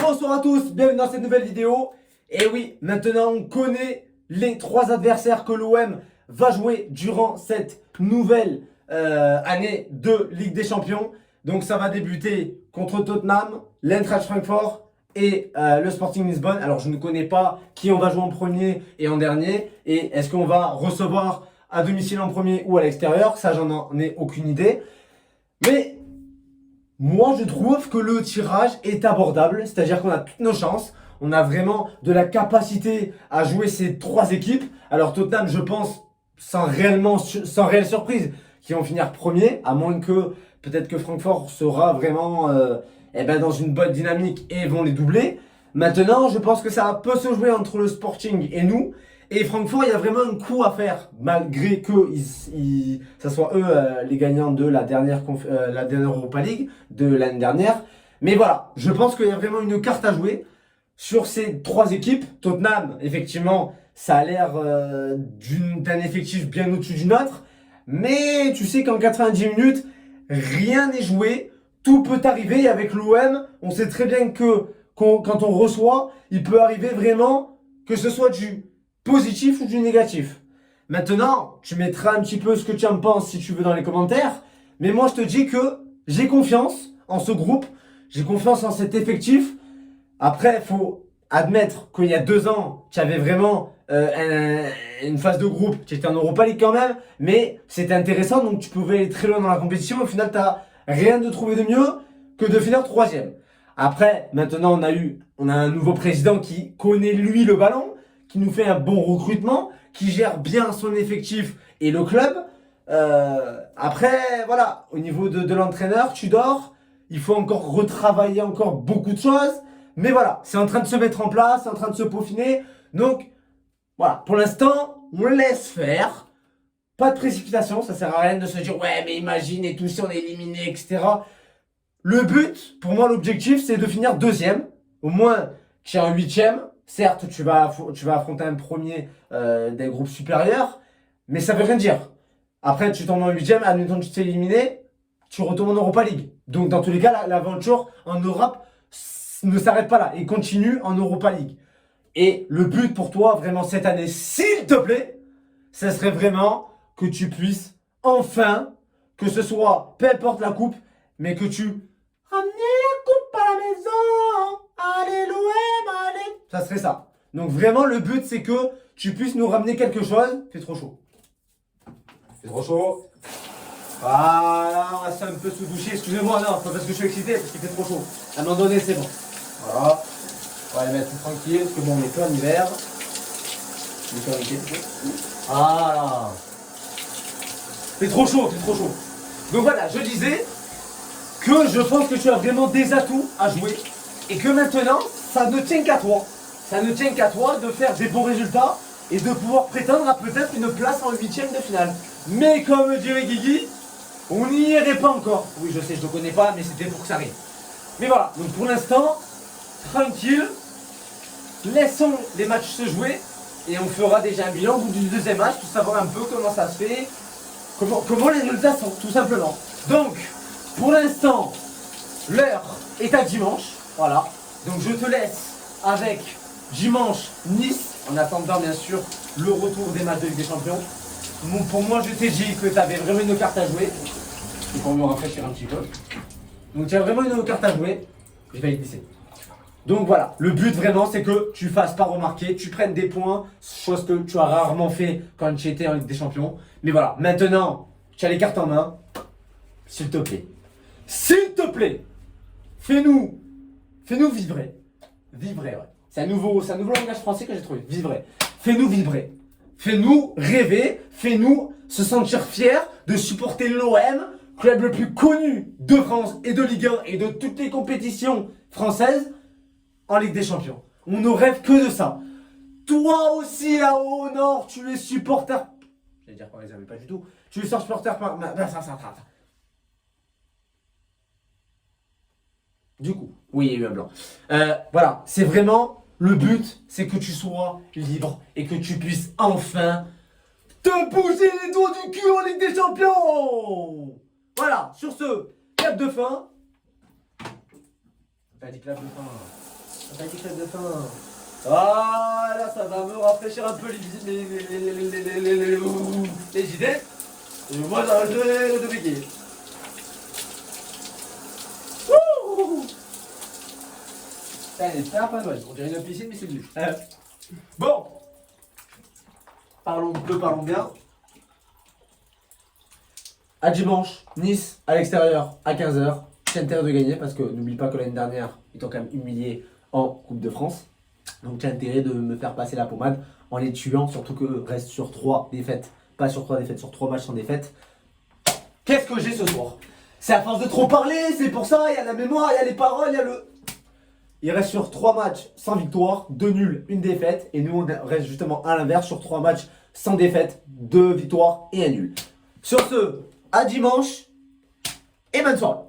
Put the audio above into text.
Bonsoir à tous, bienvenue dans cette nouvelle vidéo. Et oui, maintenant on connaît les 3 adversaires que l'OM va jouer durant cette nouvelle année de Ligue des Champions. Donc ça va débuter contre Tottenham, l'Eintracht Francfort et le Sporting Lisbonne. Alors je ne connais pas qui on va jouer en premier et en dernier. Et est-ce qu'on va recevoir à domicile en premier ou à l'extérieur? Ça, j'en ai aucune idée. Mais moi, je trouve que le tirage est abordable, c'est-à-dire qu'on a toutes nos chances. On a vraiment de la capacité à jouer ces 3 équipes. Alors Tottenham, je pense, sans réelle surprise, qui vont finir premier, à moins que peut-être que Francfort sera vraiment dans une bonne dynamique et vont les doubler. Maintenant, je pense que ça peut se jouer entre le Sporting et nous. Et Francfort, il y a vraiment un coup à faire, malgré que ça soit eux les gagnants de la dernière Europa League de l'année dernière. Mais voilà, je pense qu'il y a vraiment une carte à jouer sur ces 3 équipes. Tottenham, effectivement, ça a l'air d'un effectif bien au-dessus du nôtre. Mais tu sais qu'en 90 minutes, rien n'est joué. Tout peut arriver. Et avec l'OM, on sait très bien que quand on reçoit, il peut arriver vraiment que ce soit du positif ou du négatif. Maintenant, tu mettras un petit peu ce que tu en penses si tu veux dans les commentaires. Mais moi, je te dis que j'ai confiance en ce groupe. J'ai confiance en cet effectif. Après, il faut admettre qu'il y a 2 ans, tu avais vraiment une phase de groupe. Tu étais en Europa League quand même. Mais c'était intéressant. Donc, tu pouvais aller très loin dans la compétition. Au final, tu n'as rien de trouvé de mieux que de finir 3e. Après, maintenant, on a un nouveau président qui connaît, lui, le ballon, qui nous fait un bon recrutement, qui gère bien son effectif et le club. Après, voilà, au niveau de l'entraîneur, Tudor, il faut encore retravailler encore beaucoup de choses. Mais voilà, c'est en train de se mettre en place, c'est en train de se peaufiner. Donc, voilà, pour l'instant, on laisse faire. Pas de précipitation, ça sert à rien de se dire ouais, mais imagine et tout, si on est éliminé, etc. Le but, pour moi, l'objectif, c'est de finir 2e. Au moins, qu'il y ait un 8e. Certes, tu vas affronter un premier des groupes supérieurs, mais ça veut rien dire. Après, tu tombes en 8e, admettons que tu t'es éliminé, tu retournes en Europa League. Donc, dans tous les cas, l'aventure en Europe ne s'arrête pas là et continue en Europa League. Et le but pour toi, vraiment, cette année, s'il te plaît, ça serait vraiment que tu puisses enfin, que ce soit, peu importe la coupe, mais que tu ramener la coupe à la maison. Allez l'OM, allez. Ça serait ça. Donc vraiment le but c'est que tu puisses nous ramener quelque chose. Fait trop chaud. Fait trop chaud. Voilà, on va un peu se doucher. Excusez-moi, non, pas parce que je suis excité, parce qu'il fait trop chaud. À un moment donné, c'est bon. Voilà. On va les mettre tranquille, parce que bon, on est plein d'hiver. Voilà. C'est trop chaud, c'est trop chaud. Donc voilà, je disais que je pense que tu as vraiment des atouts à jouer et que maintenant, ça ne tient qu'à toi. Ça ne tient qu'à toi de faire des bons résultats et de pouvoir prétendre à peut-être une place en 8e de finale. Mais comme dirait Guigui, on n'y irait pas encore. Oui, je sais, je ne connais pas, mais c'était pour que ça arrive. Mais voilà, donc pour l'instant, tranquille, laissons les matchs se jouer et on fera déjà un bilan au bout du 2e match pour savoir un peu comment ça se fait, comment les résultats sont, tout simplement. Donc, pour l'instant, l'heure est à dimanche. Voilà. Donc je te laisse avec dimanche Nice. En attendant bien sûr le retour des matchs de Ligue des Champions. Pour moi, je t'ai dit que tu avais vraiment une carte à jouer. Pour me rafraîchir un petit peu. Donc tu as vraiment une carte à jouer. Je vais y glisser. Donc voilà, le but vraiment c'est que tu fasses pas remarquer, tu prennes des points, chose que tu as rarement fait quand tu étais en Ligue des Champions. Mais voilà, maintenant, tu as les cartes en main. S'il te plaît. S'il te plaît, fais-nous vibrer. Vibrer, ouais. C'est un nouveau langage français que j'ai trouvé. Vibrer. Fais-nous vibrer. Fais-nous rêver. Fais-nous se sentir fiers de supporter l'OM, club le plus connu de France et de Ligue 1 et de toutes les compétitions françaises en Ligue des Champions. On ne rêve que de ça. Toi aussi là-haut au nord, tu es supporter. J'allais dire parisien, mais pas du tout. Tu es supporter par. Du coup, oui, il y a eu un blanc. Voilà, c'est vraiment le but, c'est que tu sois libre et que tu puisses enfin te bouger les doigts du cul en Ligue des Champions. Voilà, sur ce, clap de fin. T'as dit clap de fin. T'as dit crève de faim. Ah là, ça va me rafraîchir un peu les idées. Et moi, ça va de béquille. Allez, c'est un pas mal. On dirait une piscine, mais c'est du. Bon, parlons peu, parlons bien. À dimanche, Nice à l'extérieur à 15h. J'ai intérêt de gagner parce que n'oublie pas que l'année dernière, ils t'ont quand même humilié en Coupe de France. Donc j'ai intérêt de me faire passer la pommade en les tuant, surtout que reste sur 3 défaites. Pas sur 3 défaites, sur 3 matchs sans défaite. Qu'est-ce que j'ai ce soir? C'est à force de trop parler, c'est pour ça, il y a la mémoire, il y a les paroles, il y a le... Il reste sur 3 matchs sans victoire, 2 nuls, 1 défaite. Et nous, on reste justement à l'inverse sur 3 matchs sans défaite, 2 victoires et 1 nul. Sur ce, à dimanche et bonne soirée.